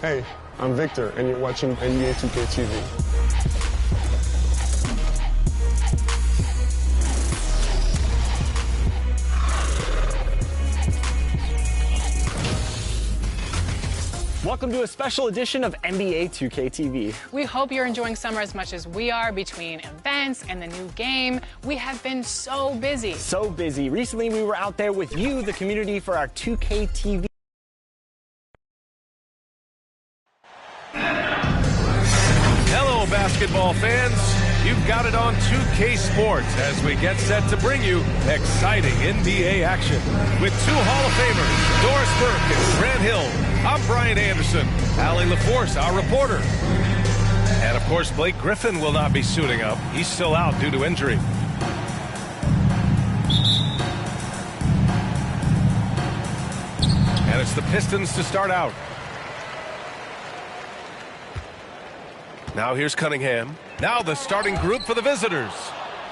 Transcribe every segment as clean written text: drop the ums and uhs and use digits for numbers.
Hey, I'm Victor, and you're watching NBA 2K TV. Welcome to a special edition of NBA 2K TV. We hope you're enjoying summer as much as we are. Between events and the new game, we have been so busy. So busy. Recently, we were out there with you, the community, for our 2K TV. Hello, basketball fans. You've got it on 2K Sports as we get set to bring you exciting NBA action. With two Hall of Famers, Doris Burke and Grant Hill. I'm Brian Anderson, Allie LaForce, our reporter. And, of course, Blake Griffin will not be suiting up. He's still out due to injury. And it's the Pistons to start out. Now here's Cunningham. Now the starting group for the visitors.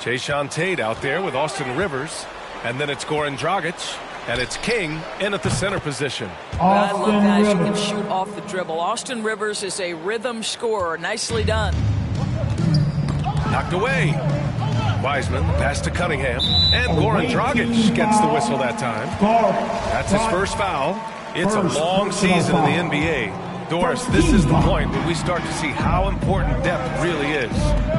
Jae'Sean Tate out there with Austin Rivers. And then it's Goran Dragic. And it's King in at the center position. I love guys who can shoot off the dribble. Austin Rivers is a rhythm scorer. Nicely done. Knocked away. Wiseman, pass to Cunningham. And Goran Dragic gets the whistle that time. That's his first foul. It's a long season in the NBA. Doris, this is the point when we start to see how important depth really is.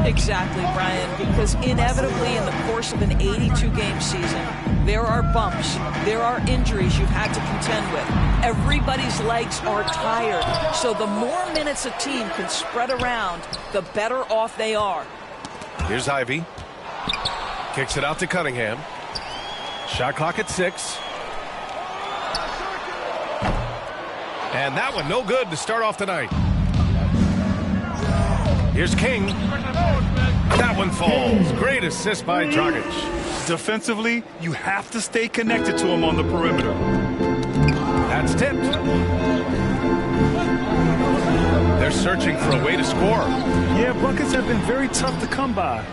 Exactly, Brian, because inevitably in the course of an 82-game season, there are bumps, there are injuries you've had to contend with. Everybody's legs are tired, so the more minutes a team can spread around, the better off they are. Here's Ivy. Kicks it out to Cunningham. Shot clock at 6. And that one no good to start off the night. Here's King. That one falls. Great assist by Dragic. Defensively, you have to stay connected to him on the perimeter. That's tipped. They're searching for a way to score. Yeah, buckets have been very tough to come by.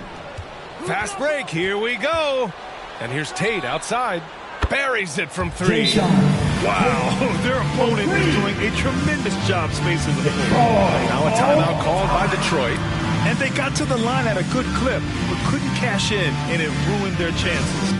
Fast break. Here we go. And here's Tate outside. Buries it from 3. Wow, their opponent is doing a tremendous job spacing the floor. Now a timeout called by Detroit. And they got to the line at a good clip, but couldn't cash in, and it ruined their chances.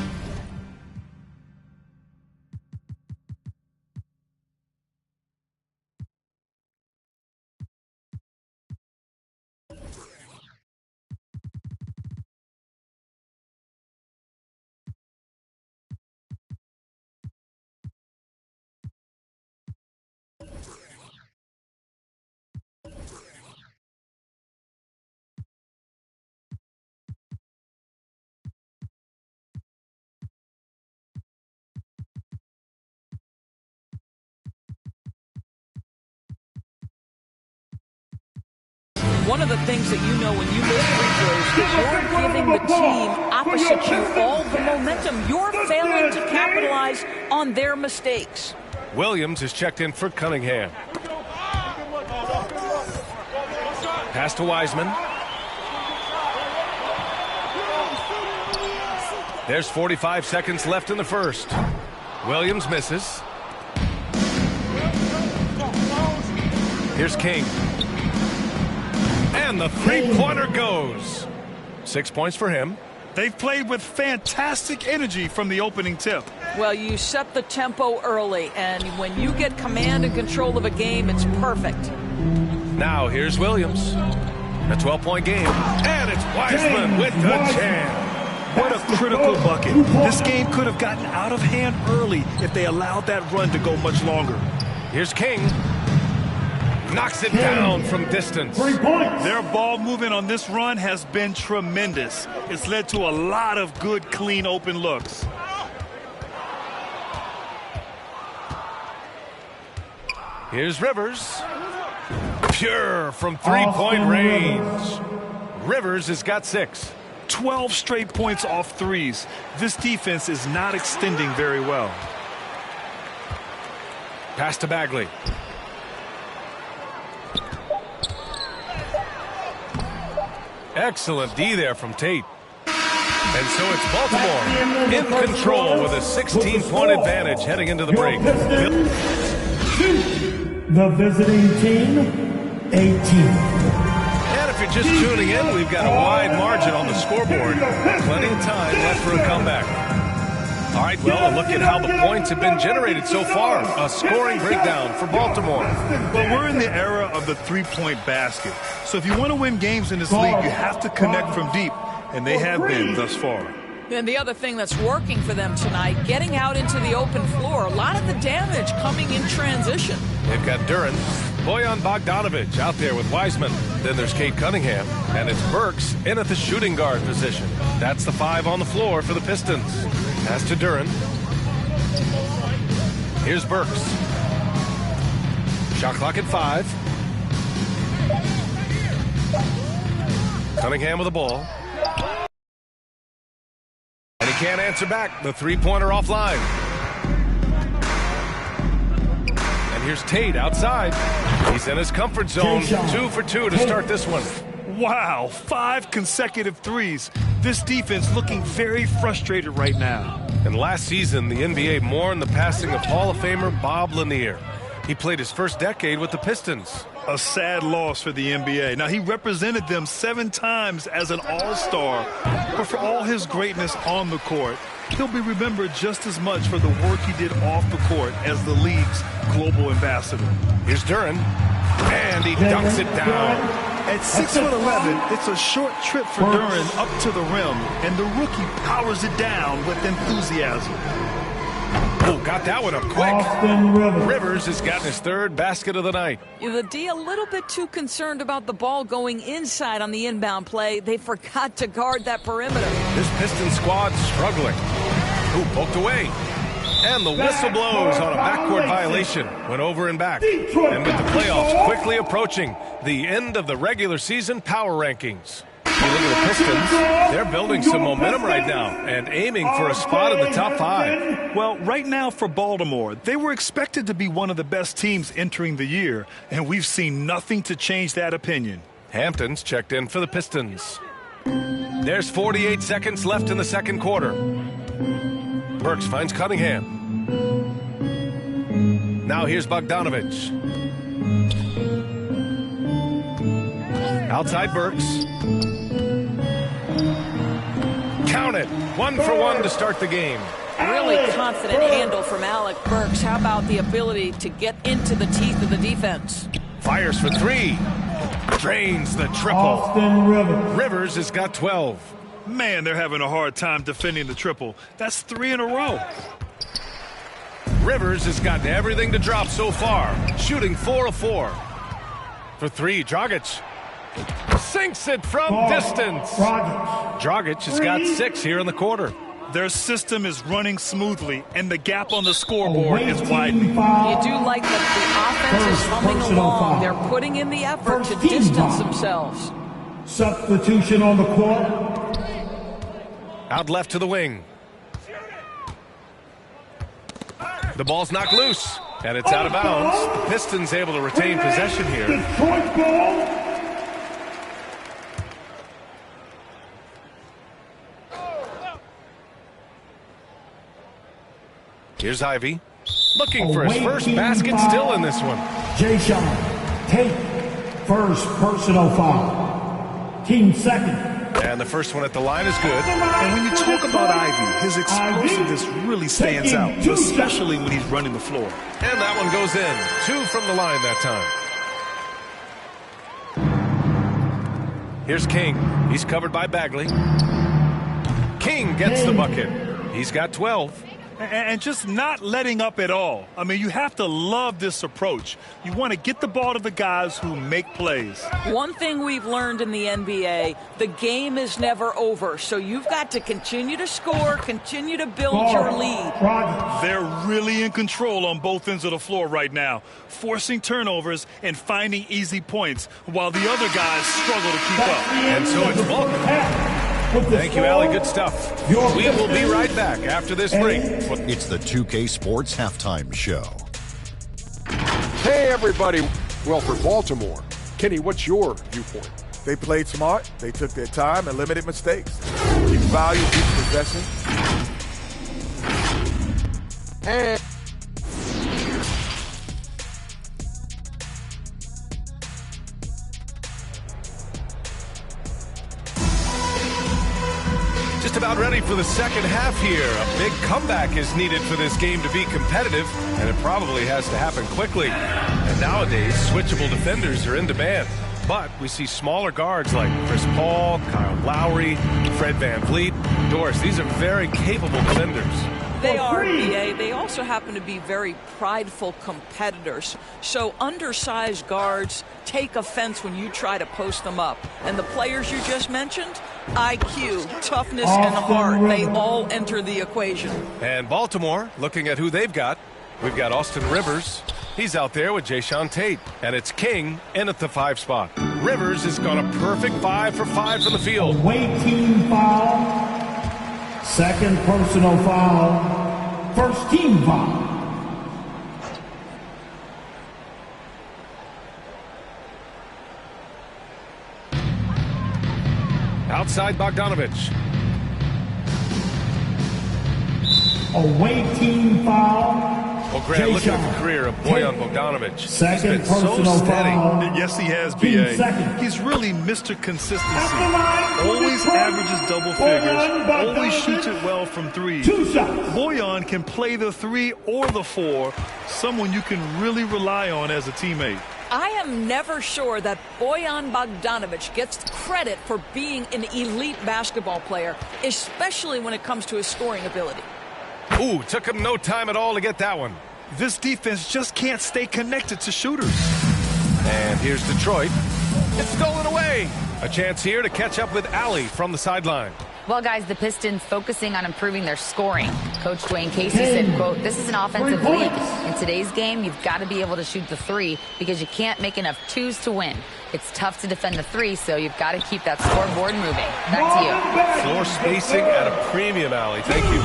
One of the things that you know when you miss free throws is you're giving the team opposite you all the momentum. You're failing to capitalize on their mistakes. Williams is checked in for Cunningham. Pass to Wiseman. There's 45 seconds left in the first. Williams misses. Here's King. And the three-pointer goes. 6 points for him. They've played with fantastic energy from the opening tip. Well, you set the tempo early, and when you get command and control of a game, it's perfect. Now here's Williams. A 12-point game. And it's Wiseman with the jam. What a critical bucket. This game could have gotten out of hand early if they allowed that run to go much longer. Here's King. Knocks it down from distance. Their ball movement on this run has been tremendous. It's led to a lot of good, clean, open looks. Here's Rivers. Pure from three-point range. Rivers has got 6. 12 straight points off threes. This defense is not extending very well. Pass to Bagley. Excellent D there from Tate. And so it's Baltimore in control with a 16-point advantage heading into the break. the visiting team, 18. And if you're just tuning in, we've got a wide margin on the scoreboard. Plenty of time left for a comeback. All right, well, look at how the points have been generated so far. A scoring breakdown for Baltimore. Well, we're in the era of the three-point basket. So if you want to win games in this league, you have to connect from deep, and they have been thus far. And the other thing that's working for them tonight, getting out into the open floor. A lot of the damage coming in transition. They've got Duren, Bojan Bogdanovic out there with Wiseman. Then there's Cade Cunningham, and it's Burks in at the shooting guard position. That's the 5 on the floor for the Pistons. Pass to Duren. Here's Burks. Shot clock at 5. Cunningham with the ball. And he can't answer back. The three-pointer offline. And here's Tate outside. He's in his comfort zone. 2 for 2 to start this one. Wow, 5 consecutive threes. This defense looking very frustrated right now. And last season, the NBA mourned the passing of Hall of Famer Bob Lanier. He played his first decade with the Pistons. A sad loss for the NBA. Now, he represented them 7 times as an all-star, but for all his greatness on the court, he'll be remembered just as much for the work he did off the court as the league's global ambassador. Here's Duren, and he dunks it down. At 6'11", it's a short trip for Duren up to the rim, and the rookie powers it down with enthusiasm. Oh, got that one up quick. Rivers has gotten his 3rd basket of the night. The D a little bit too concerned about the ball going inside on the inbound play. They forgot to guard that perimeter. This Pistons squad struggling. Ooh, poked away. And the whistle blows on a backcourt violation. Went over and back. And with the playoffs quickly approaching, the end of the regular season power rankings. You look at the Pistons, they're building some momentum right now and aiming for a spot in the top 5. Well, right now for Baltimore, they were expected to be one of the best teams entering the year, and we've seen nothing to change that opinion. Hampton's checked in for the Pistons. There's 48 seconds left in the second quarter. Burks finds Cunningham. Now here's Bogdanovic. Outside Burks. Count it. 1 for 1 to start the game. Really confident handle from Alec Burks. How about the ability to get into the teeth of the defense? Fires for 3. Drains the triple. Austin Rivers. Rivers has got 12. Man, they're having a hard time defending the triple. That's 3 in a row. Rivers has gotten everything to drop so far. Shooting 4 of 4. For 3, Dragic. Sinks it from distance. Dragic has got 6 here in the quarter. Their system is running smoothly, and the gap on the scoreboard is widening. You do like that the offense is humming along. They're putting in the effort to distance themselves. Substitution on the court. Out left to the wing. The ball's knocked loose, and it's out of bounds. The Pistons able to retain possession here. Detroit ball. Here's Ivy, looking for his first basket, still in this one. Jason Tate, first personal foul. Team second. And the first one at the line is good. And when you talk about Ivy, his explosiveness really stands out, especially when he's running the floor. And that one goes in. 2 from the line that time. Here's King. He's covered by Bagley. King gets the bucket. He's got 12. And just not letting up at all. I mean, you have to love this approach. You want to get the ball to the guys who make plays. One thing we've learned in the NBA, the game is never over. So you've got to continue to score, continue to build your lead. They're really in control on both ends of the floor right now, forcing turnovers and finding easy points while the other guys struggle to keep up. And so it's Baltimore. Thank you, Allie. Good stuff. We will be right back after this break. It's the 2K Sports Halftime Show. Hey, everybody. Well, for Baltimore, Kenny, what's your viewpoint? They played smart. They took their time and limited mistakes. You value each possession. And Just about ready for the second half here. A big comeback is needed for this game to be competitive, and it probably has to happen quickly. And nowadays, switchable defenders are in demand. But we see smaller guards like Chris Paul, Kyle Lowry, Fred VanVleet, Doris. These are very capable defenders. They are, BA. They also happen to be very prideful competitors. So undersized guards take offense when you try to post them up. And the players you just mentioned, IQ, toughness, and heart, they all enter the equation. And Baltimore, looking at who they've got, we've got Austin Rivers. He's out there with Jayshawn Tate. And it's King in at the 5 spot. Rivers has gone a perfect 5 for 5 from the field. Away team foul. Second personal foul. First team foul. Outside Bogdanovich. Away team foul. Well, Grant, look at the career of Bojan Bogdanovich. Second He's been personal so steady. foul. Yes, he has, Team BA. second. He's really Mr. Consistency. At the line, Always averages double figures. Bojan Always Bogdanovich. shoots it well from 3. 2 shots. Bojan can play the 3 or the 4. Someone you can really rely on as a teammate. I am never sure that Bojan Bogdanovich gets credit for being an elite basketball player, especially when it comes to his scoring ability. Ooh, took him no time at all to get that one. This defense just can't stay connected to shooters. And here's Detroit. It's stolen away. A chance here to catch up with Allie from the sideline. Well, guys, the Pistons focusing on improving their scoring. Coach Dwayne Casey said, quote, "This is an offensive league. In today's game, you've got to be able to shoot the 3 because you can't make enough 2s to win. It's tough to defend the 3, so you've got to keep that scoreboard moving." Back to you. Floor spacing at a premium, Allie. Thank you.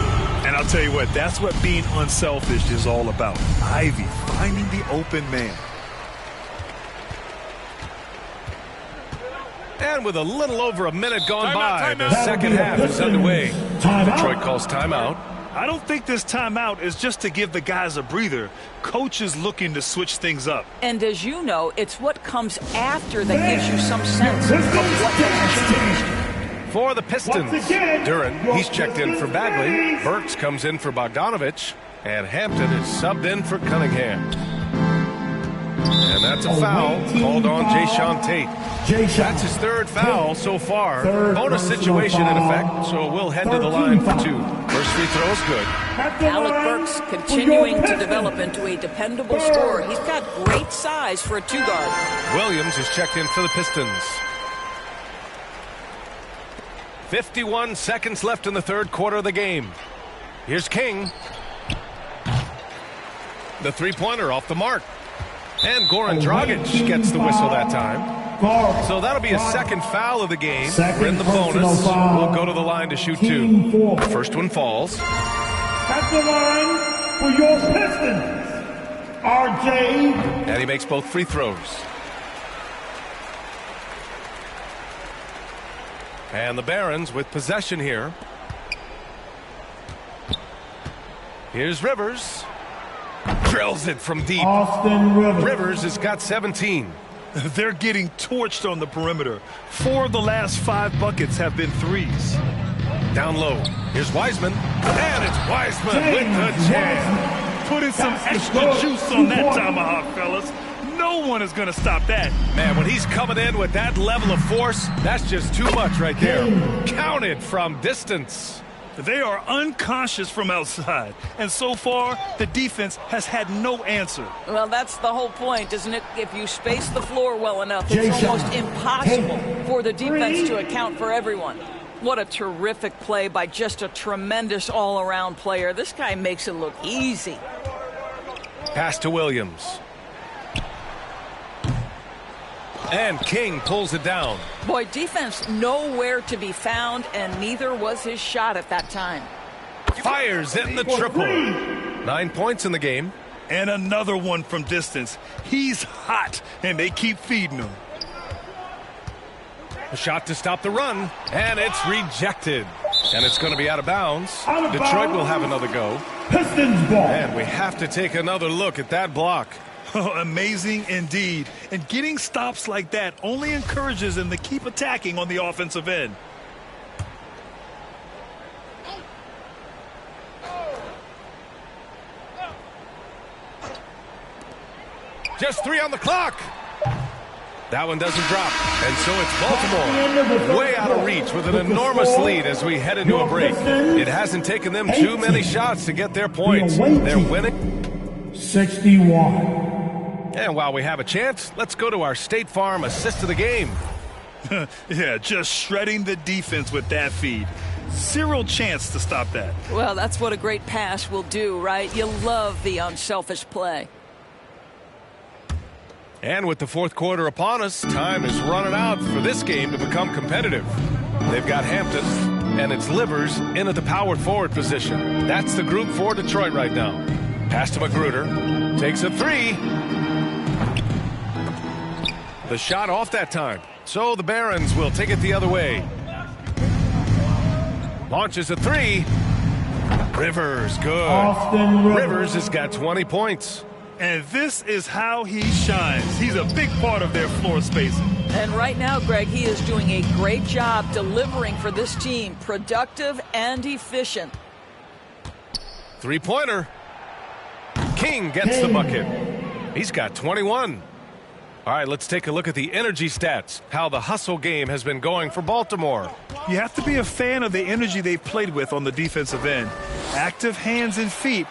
And I'll tell you what, that's what being unselfish is all about. Ivy finding the open man. And with a little over a minute gone by, the second half is underway. Detroit calls timeout. I don't think this timeout is just to give the guys a breather. Coach is looking to switch things up. And as you know, it's what comes after that gives you some sense of what has changed. For the Pistons, Duren, he's checked in for Bagley. Burks comes in for Bogdanovich. And Hampton is subbed in for Cunningham. And that's a foul called on Jayshawn Tate. That's his 3rd foul so far. Bonus situation in effect, so we'll head to the line for 2. First free throw is good. Alec Burks continuing to develop into a dependable scorer. He's got great size for a 2-guard. Williams is checked in for the Pistons. 51 seconds left in the 3rd quarter of the game. Here's King. The 3-pointer off the mark. And Goran Dragic gets the whistle that time. So that'll be a 2nd foul of the game. We're in the bonus. We'll go to the line to shoot 2. The first one falls. At the line for your Pistons, RJ. And he makes both free throws. And the Barons with possession here. Here's Rivers. Drills it from deep. Austin Rivers. Rivers has got 17. They're getting torched on the perimeter. 4 of the last 5 buckets have been 3s. Down low. Here's Wiseman. And it's Wiseman with the jam. Put in some extra juice on that tomahawk, fellas. No one is going to stop that. Man, when he's coming in with that level of force, that's just too much right there. Counted from distance. They are unconscious from outside. And so far, the defense has had no answer. Well, that's the whole point, isn't it? If you space the floor well enough, it's almost impossible for the defense to account for everyone. What a terrific play by just a tremendous all-around player. This guy makes it look easy. Pass to Williams. And King pulls it down. Boy, defense nowhere to be found, and neither was his shot at that time. Fires in the triple. 9 points in the game. And another one from distance. He's hot, and they keep feeding him. A shot to stop the run, and it's rejected. And it's going to be out of bounds. Detroit will have another go. Pistons ball. And we have to take another look at that block. Oh, amazing indeed. And getting stops like that only encourages them to keep attacking on the offensive end. Just 3 on the clock. That one doesn't drop. And so it's Baltimore way out of reach with an enormous lead as we head into a break. It hasn't taken them too many shots to get their points. They're winning 61. And while we have a chance, let's go to our State Farm assist of the game. Yeah, just shredding the defense with that feed. Zero chance to stop that. Well, that's what a great pass will do, right? You love the unselfish play. And with the fourth quarter upon us, time is running out for this game to become competitive. They've got Hampton and it's Livers in at the power forward position. That's the group for Detroit right now. Pass to Magruder. Takes a 3. The shot off that time. So the Barons will take it the other way. Launches a 3. Rivers, good. Rivers has got 20 points. And this is how he shines. He's a big part of their floor spacing. And right now, Greg, he is doing a great job delivering for this team. Productive and efficient. 3-pointer. King gets the bucket. He's got 21. All right, let's take a look at the energy stats, how the hustle game has been going for Baltimore. You have to be a fan of the energy they've played with on the defensive end. Active hands and feet.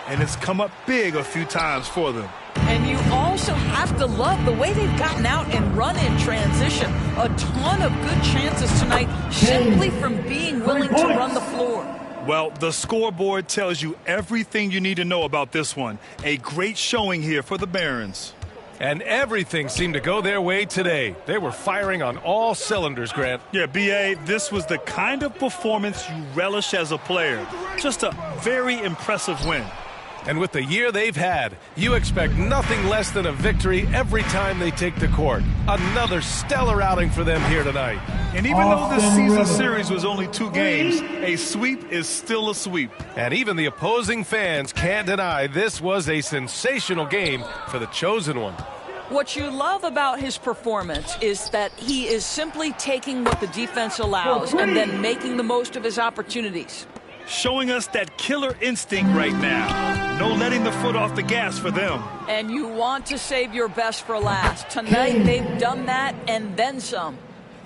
And it's come up big a few times for them. And you also have to love the way they've gotten out and run in transition. A ton of good chances tonight simply from being willing to run the floor. Well, the scoreboard tells you everything you need to know about this one. A great showing here for the Barons. And everything seemed to go their way today. They were firing on all cylinders, Grant. Yeah, B.A., this was the kind of performance you relish as a player. Just a very impressive win. And with the year they've had, you expect nothing less than a victory every time they take the court. Another stellar outing for them here tonight. And even though this season series was only 2 games, a sweep is still a sweep. And even the opposing fans can't deny this was a sensational game for the chosen one. What you love about his performance is that he is simply taking what the defense allows and then making the most of his opportunities. Showing us that killer instinct right now. No letting the foot off the gas for them. And you want to save your best for last. Tonight they've done that and then some.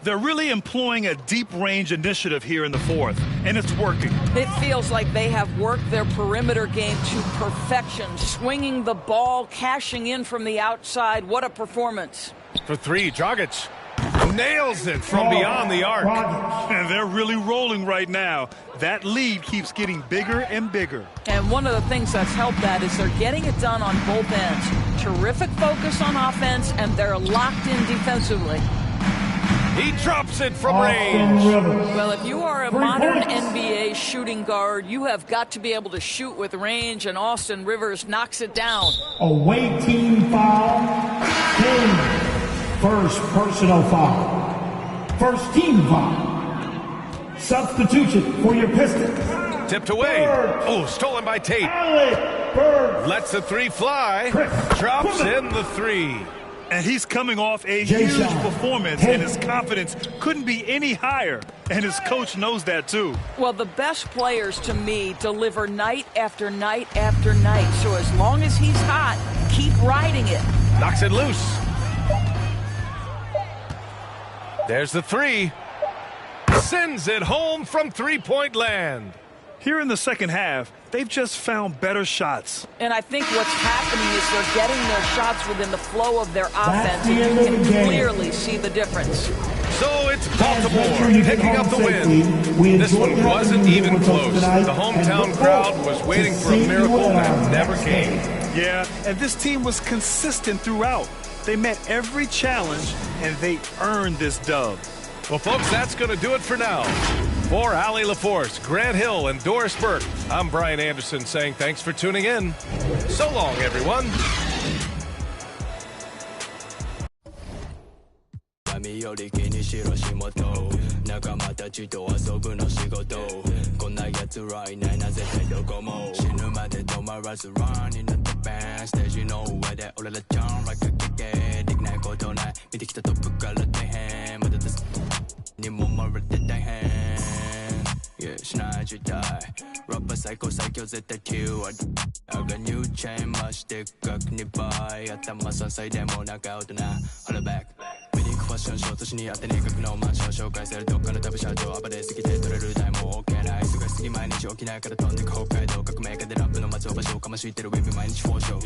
They're really employing a deep range initiative here in the fourth, and it's working. It feels like they have worked their perimeter game to perfection, swinging the ball, cashing in from the outside. What a performance. For 3, Dragic nails it from beyond the arc. And they're really rolling right now. That lead keeps getting bigger and bigger. And one of the things that's helped that is they're getting it done on both ends. Terrific focus on offense, and they're locked in defensively. He drops it from range. Well, if you are a modern NBA shooting guard, you have got to be able to shoot with range, and Austin Rivers knocks it down. Away team foul. King. First personal foul. First team foul. Substitution for your Pistons. Tipped away. Oh, stolen by Tate. Lets the 3 fly. Drops in the 3. And he's coming off a huge performance, and his confidence couldn't be any higher. And his coach knows that, too. Well, the best players, to me, deliver night after night after night. So as long as he's hot, keep riding it. Knocks it loose. There's the 3. Sends it home from 3-point land. Here in the second half, they've just found better shots. And I think what's happening is they're getting their shots within the flow of their offense, and you can clearly see the difference. So it's Baltimore picking up the win. This one wasn't even close. The hometown crowd was waiting for a miracle that never came. Yeah, and this team was consistent throughout. They met every challenge, and they earned this dub. Well, folks, that's going to do it for now. For Allie LaForce, Grant Hill, and Doris Burke, I'm Brian Anderson saying thanks for tuning in. So long, everyone. 髪より気にしろ仕事仲間たちと遊ぶの仕事こんな奴らいないな絶対どこも死ぬまで止まらず Running at the band ステージの上で俺らジャンライクキケできないことない見てきたトップから大変まだですにもまれて大変 Yeah しないな時代ラッパ最高最強絶対9割I got new chain マジでっかく2倍頭3歳でもなんか大人 Hold it back 見に行くファッションショー都市にあって二角のマンション紹介されるどっかの旅社長暴れすぎて取れる台も OK ない忙しすぎ毎日起きないから飛んでく北海道革命家でラップの松尾芭蕉かましいてるウィブ毎日フォーショー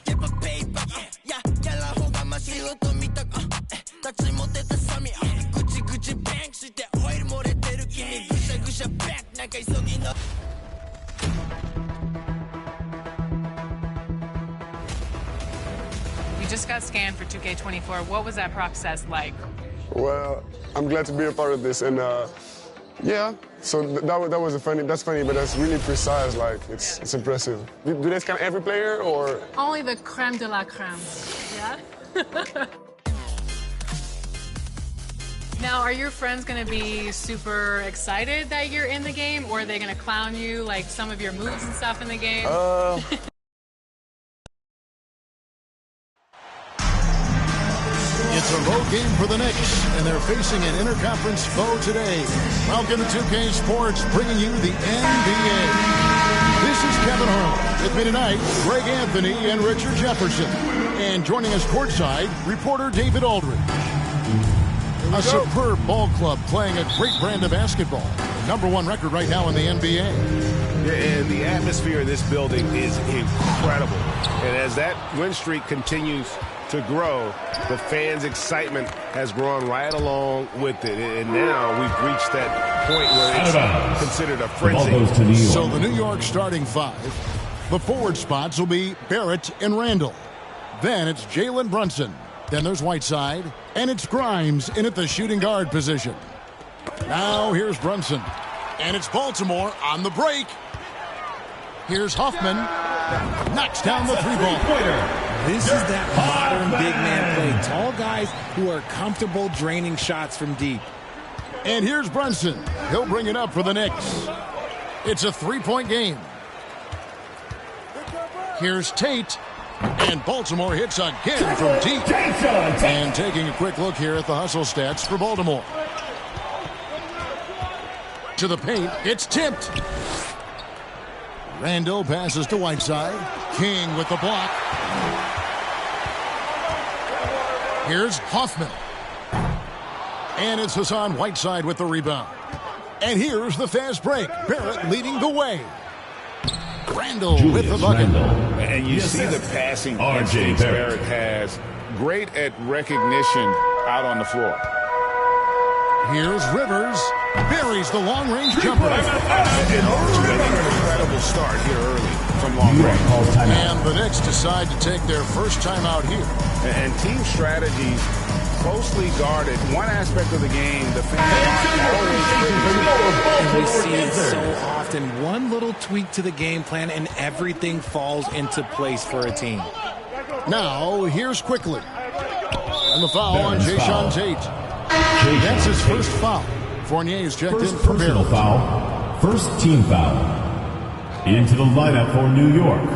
Get my paper Yeah ギャラほがましい音見たか立ち持ってたサミぐちぐちバンクしてオイル漏れてる君ぐしゃぐしゃバックなんか急ぎのYou just got scanned for 2K24. What was that process like? Well, I'm glad to be a part of this, and yeah. So that was that's funny, but that's really precise. Like it's impressive. Do they scan every player or? Only the creme de la creme. Yeah. Now, are your friends going to be super excited that you're in the game, or are they going to clown you, like some of your moves and stuff in the game? It's a road game for the Knicks, and they're facing an interconference foe today. Welcome to 2K Sports, bringing you the NBA. This is Kevin Harlan. With me tonight, Greg Anthony and Richard Jefferson. And joining us courtside, reporter David Aldridge. A superb ball club playing a great brand of basketball. #1 record right now in the NBA. And the atmosphere in this building is incredible. And as that win streak continues to grow, the fans' excitement has grown right along with it. And now we've reached that point where it's considered a frenzy. So the New York starting five. The forward spots will be Barrett and Randall. Then it's Jalen Brunson. Then there's Whiteside. And it's Grimes in at the shooting guard position. Now here's Brunson. And it's Baltimore on the break. Here's Huffman. Knocks down the three-ball. This is that modern big man play. Tall guys who are comfortable draining shots from deep. And here's Brunson. He'll bring it up for the Knicks. It's a three-point game. Here's Tate. And Baltimore hits again from deep. And taking a quick look here at the hustle stats for Baltimore. To the paint, it's tipped. Randall passes to Whiteside. King with the block. Here's Hoffman. And it's Hassan Whiteside with the rebound. And here's the fast break. Barrett leading the way. Randall with the bucket. And you see the passing instinct Barrett has. Great at recognition out on the floor. Here's Rivers. Buries the long-range jumper. Incredible start here early from long range. And the Knicks decide to take their first time out here. And team strategies closely guarded. One aspect of the game, the fans and we see it so often. One little tweak to the game plan and everything falls into place for a team. Now, here's Quickly. And the foul on Jayshawn Tate. That's his first foul. Fournier's checked in for personal foul. First team foul. Into the lineup for New York,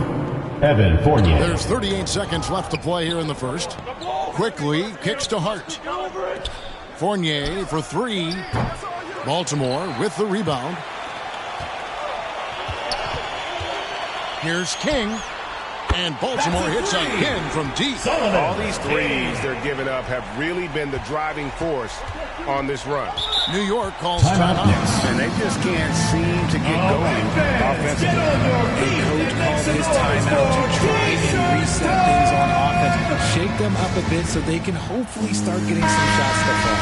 Evan Fournier. There's 38 seconds left to play here in the first. Quickly kicks to Hart. Fournier for three. Baltimore with the rebound. Here's King. And Baltimore hits again from deep. All these threes they're giving up have really been the driving force on this run. New York calls timeout. And they just can't seem to get going offensively. A coach called his timeout to try and reset things on offense. Shake them up a bit so they can hopefully start getting some shots to fall.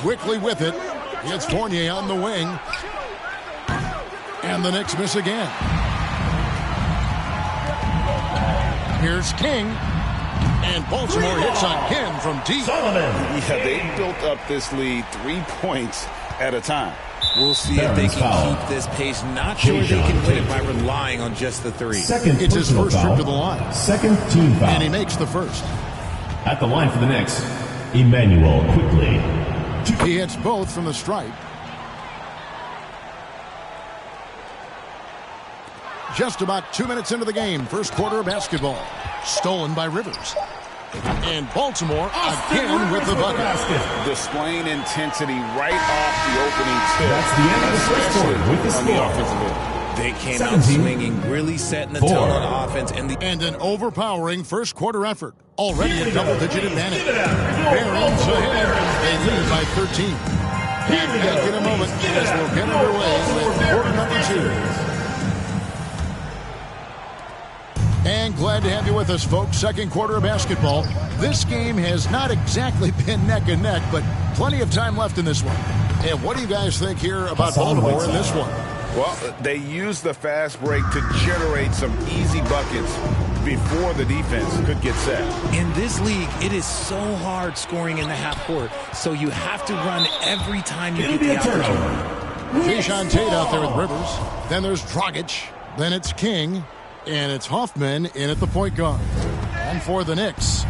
Quickly with it. It's Fournier on the wing. And the Knicks miss again. Here's King. And Baltimore hits again from deep. Yeah, they built up this lead 3 points at a time. We'll see if they can keep this pace. Not sure they can win it by relying on just the three. It's his first trip to the line. Second team foul. And he makes the first. At the line for the Knicks, Emmanuel Quickly. He hits both from the stripe. Just about 2 minutes into the game. First quarter of basketball. Stolen by Rivers. And Baltimore again with the bucket. Displaying intensity right off the opening tip. That's the end of the first quarter with the on score. the offensive end. They came out swinging, really setting the tone on offense. And an overpowering first quarter effort. Already a double-digit advantage. Barons ahead. They lead by 13. And back in a moment as we'll get underway with quarter number 2. And glad to have you with us, folks. Second quarter of basketball. This game has not exactly been neck and neck, but plenty of time left in this one. And what do you guys think here about Baltimore in this one? Well, they used the fast break to generate some easy buckets before the defense could get set. in this league, it is so hard scoring in the half court. So you have to run every time you get the opportunity. Jae'Sean Tate out there with Rivers. Then there's Dragic. Then it's King. And it's Hoffman in at the point guard. And for the Knicks,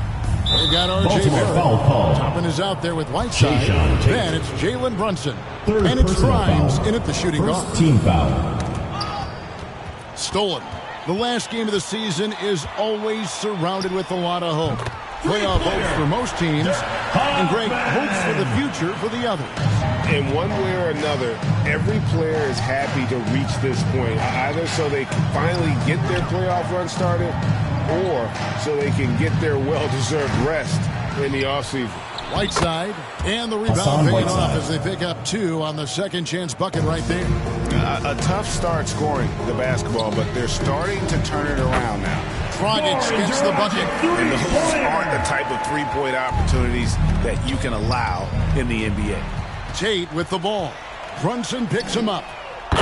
they've got R.J. Barrett. Toppin is out there with Whiteside. Then it's Jalen Brunson. And it's Grimes in at the shooting guard. Team foul. Stolen. The last game of the season is always surrounded with a lot of hope. Playoff hopes for most teams, and great hopes for the future for the others. In one way or another, every player is happy to reach this point, either so they can finally get their playoff run started or so they can get their well-deserved rest in the offseason. Whiteside, and the rebound paying off as they pick up 2 on the second chance bucket right there. A tough start scoring the basketball, but they're starting to turn it around now. Dragic gets the bucket. And those aren't the type of three-point opportunities that you can allow in the NBA. Tate with the ball. Brunson picks him up.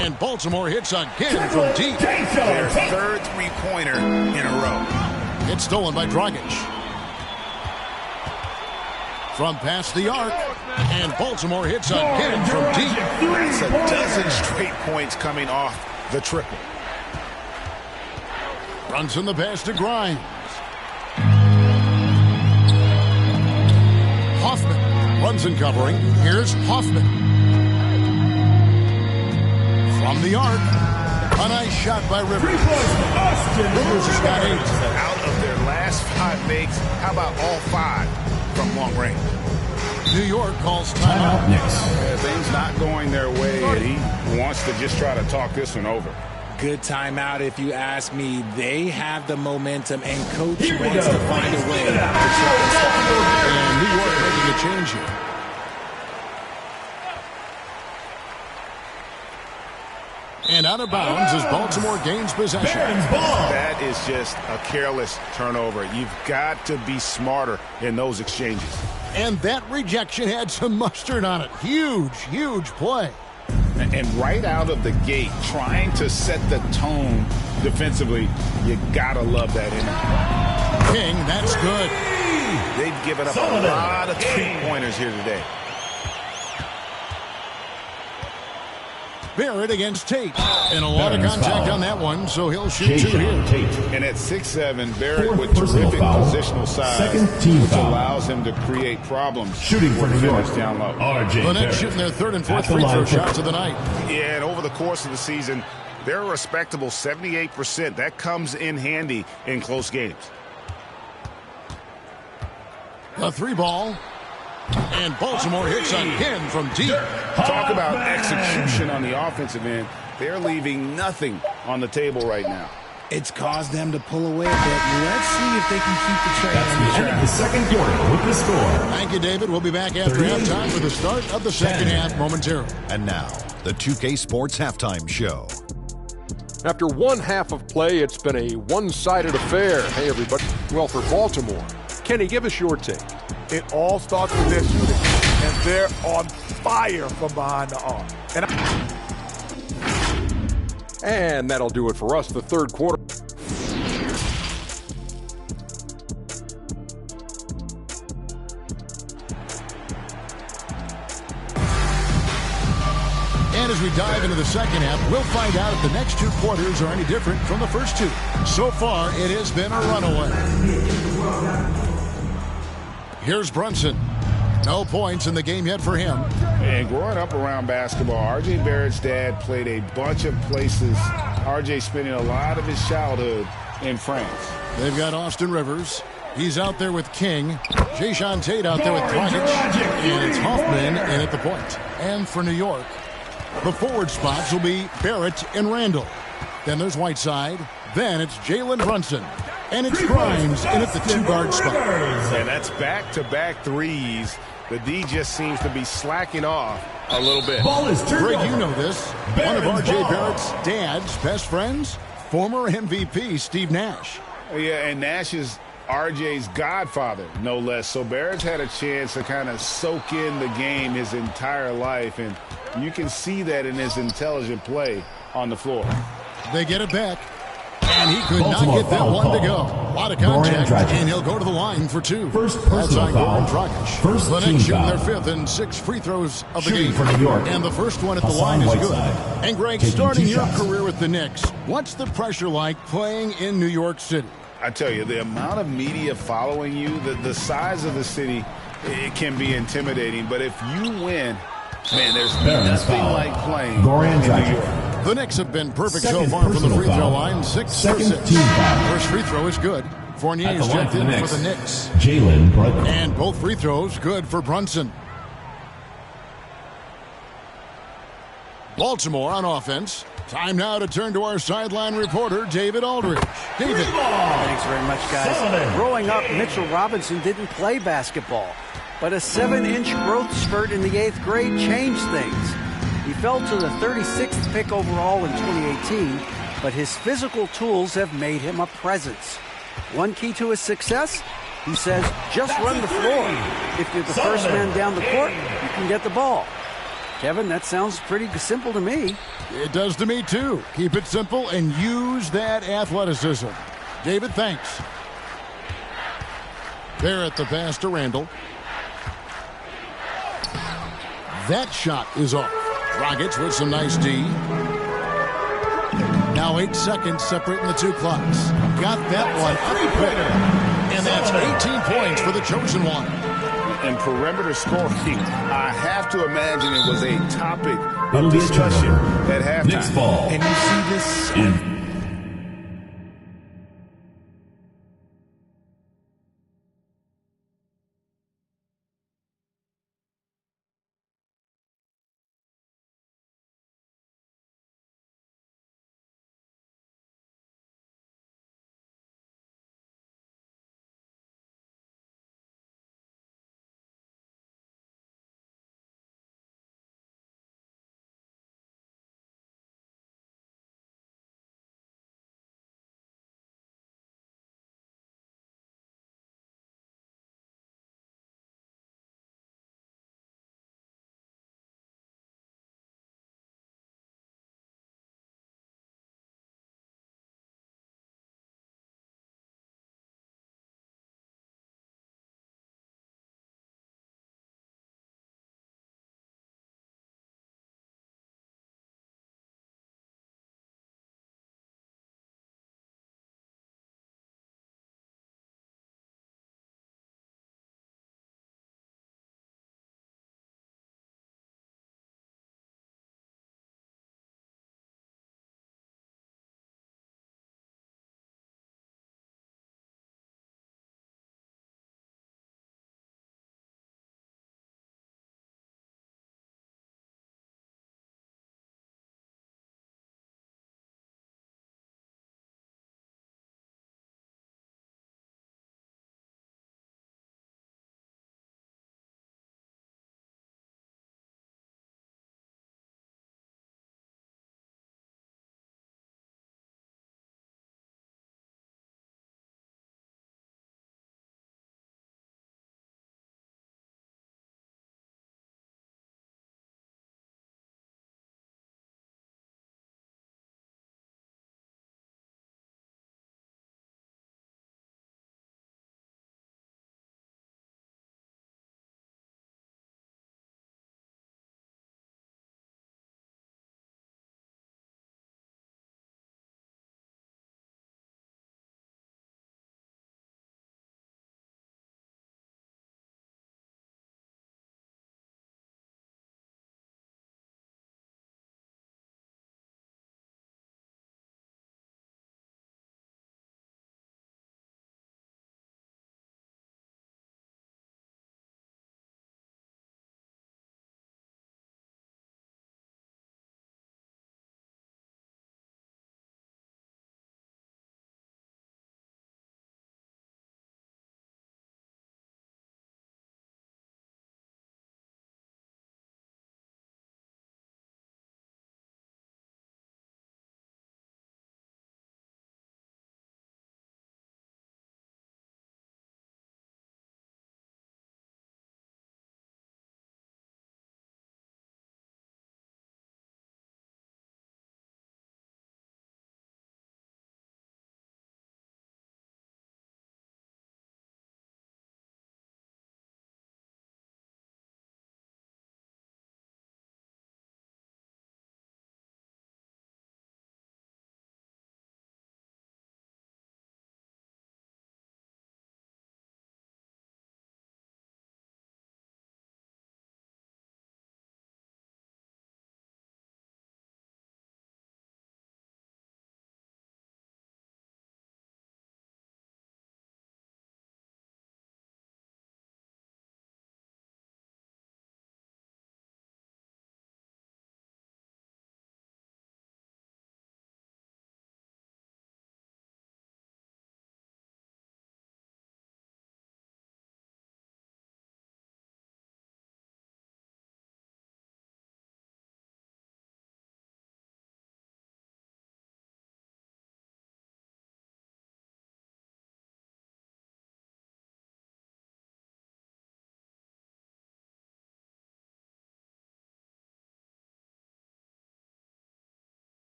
And Baltimore hits again from deep. Their third three-pointer in a row. It's stolen by Dragic. From past the arc. And Baltimore hits again from deep. That's a dozen straight points coming off the triple. Brunson the pass to Grimes. Hoffman. Brunson covering. Here's Hoffman. From the arc. A nice shot by Rivers. Rivers has got 8. Out of their last 5 makes, how about all 5 from long range? New York calls timeout. Things not going their way, and he wants to just try to talk this one over. Good timeout, if you ask me. They have the momentum, and Coach wants to find a way to try to stop them. And New York making a change here. And out of bounds as Baltimore gains possession. That is just a careless turnover. You've got to be smarter in those exchanges. And that rejection had some mustard on it. Huge, huge play. And right out of the gate, trying to set the tone defensively, you gotta love that energy. King, that's good. They've given up a lot of three-pointers here today. Barrett against Tate. And a lot of contact on that one, so he'll shoot 2 here. And at 6'7", Barrett with terrific positional size, which allows him to create problems. Shooting for New York down low. The Knicks shooting their 3rd and 4th free throw shots of the night. Yeah, and over the course of the season, they're a respectable 78%. That comes in handy in close games. The 3-ball. And Baltimore hits again from deep. Talk about execution on the offensive end. They're leaving nothing on the table right now. It's caused them to pull away a bit. Let's see if they can keep the train on the track. End of the second quarter with the score. Thank you, David. We'll be back after halftime for the start of the second half momentarily. And now, the 2K Sports Halftime Show. After one half of play, it's been a one-sided affair. Hey, everybody. Well, for Baltimore, Kenny, give us your take. It all starts with their shooting, and they're on fire from behind the arc. And that'll do it for us, the third quarter. And as we dive into the second half, we'll find out if the next 2 quarters are any different from the first 2. So far, it has been a runaway. Here's Brunson. No points in the game yet for him. And growing up around basketball, R.J. Barrett's dad played a bunch of places. R.J. spending a lot of his childhood in France. They've got Austin Rivers. He's out there with King. Jayshawn Tate out there with Dragic. And it's Hoffman in at the point. And for New York, the forward spots will be Barrett and Randall. Then there's Whiteside. Then it's Jalen Brunson. And it's Grimes in at the two-guard spot. And that's back-to-back threes. The D just seems to be slacking off a little bit. Greg, you know this. One of R.J. Barrett's dad's best friends, former MVP Steve Nash. Yeah, and Nash is R.J.'s godfather, no less. So Barrett's had a chance to kind of soak in the game his entire life, and you can see that in his intelligent play on the floor. They get it back. And he could not get that one to go. A lot of contact, and he'll go to the line for two. First personal foul. First the team Knicks shooting foul. their fifth and sixth free throws of the Shooting game. for New York. And the first one at the Hassan line is Whiteside. good. And Greg, Taking starting two your shots. career with the Knicks, what's the pressure like playing in New York City? I tell you, the amount of media following you, the size of the city, it can be intimidating. But if you win, man, there's nothing like playing in New York. The Knicks have been perfect Second so far from the free personal throw foul. line. 6 Second for 6. team foul. First free throw is good. Fournier At the is line checked for the in Knicks, for the Knicks. Jalen Brunson. And both free throws good for Brunson. Baltimore on offense. Time now to turn to our sideline reporter, David Aldridge. David. Thanks very much, guys. Growing up, Mitchell Robinson didn't play basketball, but a 7-inch growth spurt in the 8th grade changed things. He fell to the 36th pick overall in 2018, but his physical tools have made him a presence. One key to his success, he says, just run the floor. If you're the first man down the court, you can get the ball. Kevin, that sounds pretty simple to me. It does to me, too. Keep it simple and use that athleticism. David, thanks. Barrett the pass to Randall. That shot is off. Dragic with some nice D. Now 8 seconds separating the two clocks. Got that one up quick. And that's 18 points for the chosen one. And perimeter scoring, I have to imagine it was a topic It'll of be a discussion turnover. at halftime. Knicks ball. And you see this In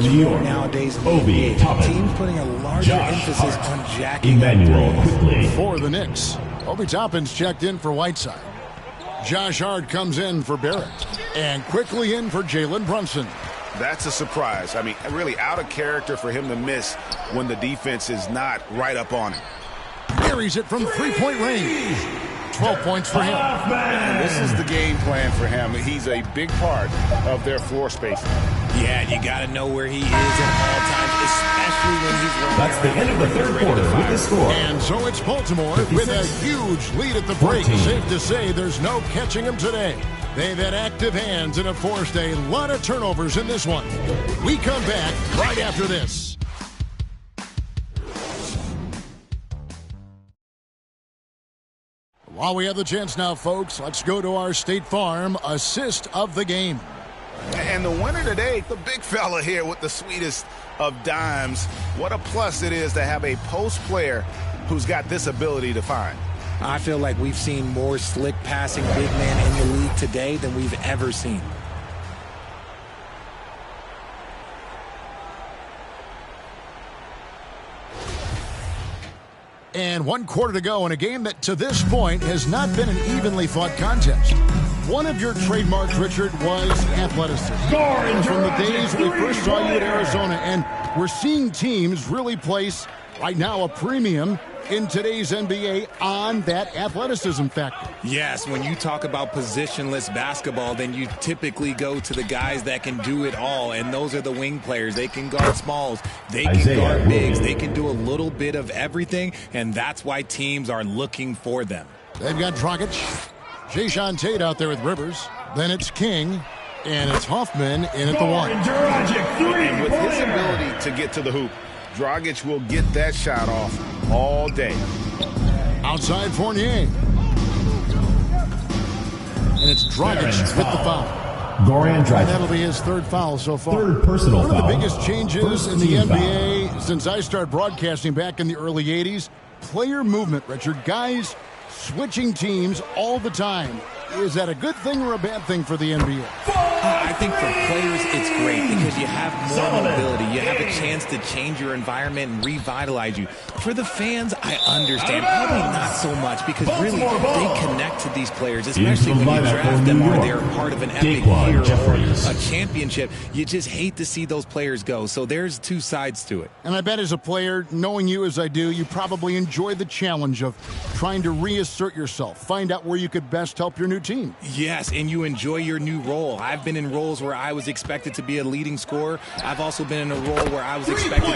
New York, nowadays in the Obi NBA. Toppin. Teams putting a larger Josh emphasis Hart. on jacking Emmanuel up threes. Quickly. For the Knicks, Obi Toppin's checked in for Whiteside. Josh Hart comes in for Barrett. And quickly in for Jalen Brunson. That's a surprise. I mean, really out of character for him to miss when the defense is not right up on him. Carries it from three-point range. 12 points for him. And this is the game plan for him. He's a big part of their floor spacing. Yeah, you got to know where he is at all times, especially when he's running. That's the end of the third quarter with the score. And so it's Baltimore with a huge lead at the break. 14. Safe to say there's no catching them today. They've had active hands and have forced a lot of turnovers in this one. We come back right after this. While we have the chance now, folks, let's go to our State Farm assist of the game. And the winner today, the big fella here with the sweetest of dimes. What a plus it is to have a post player who's got this ability to find. I feel like we've seen more slick passing big man in the league today than we've ever seen. And 1 quarter to go in a game that to this point has not been an evenly fought contest. One of your trademarks, Richard, was athleticism. From the days we first saw you at Arizona, and we're seeing teams really place right now a premium in today's NBA on that athleticism factor. Yes, when you talk about positionless basketball, then you typically go to the guys that can do it all, and those are the wing players. They can guard smalls, they can guard bigs, they can do a little bit of everything, and that's why teams are looking for them. They've got Dragic, Jayshawn Tate out there with Rivers, then it's King, and it's Hoffman in at the one. And with his ability to get to the hoop, Dragic will get that shot off all day. Outside Fournier. And it's Dragic with the foul. Goran Dragic. And that'll be his third foul so far. Third personal One of foul. the biggest changes in the NBA since I started broadcasting back in the early 80s, player movement, Richard. Guys switching teams all the time. Is that a good thing or a bad thing for the NBA? I think for players, it's great because you have more mobility. You have a chance to change your environment and revitalize you. For the fans, I understand. Probably not so much because really they connect to these players, especially when you draft them or they're part of an epic year or a championship. You just hate to see those players go. So there's two sides to it. And I bet as a player, knowing you as I do, you probably enjoy the challenge of trying to reassert yourself, find out where you could best help your new team. Yes, and you enjoy your new role. I've been in roles where I was expected to be a leading scorer. I've also been in a role where I was expected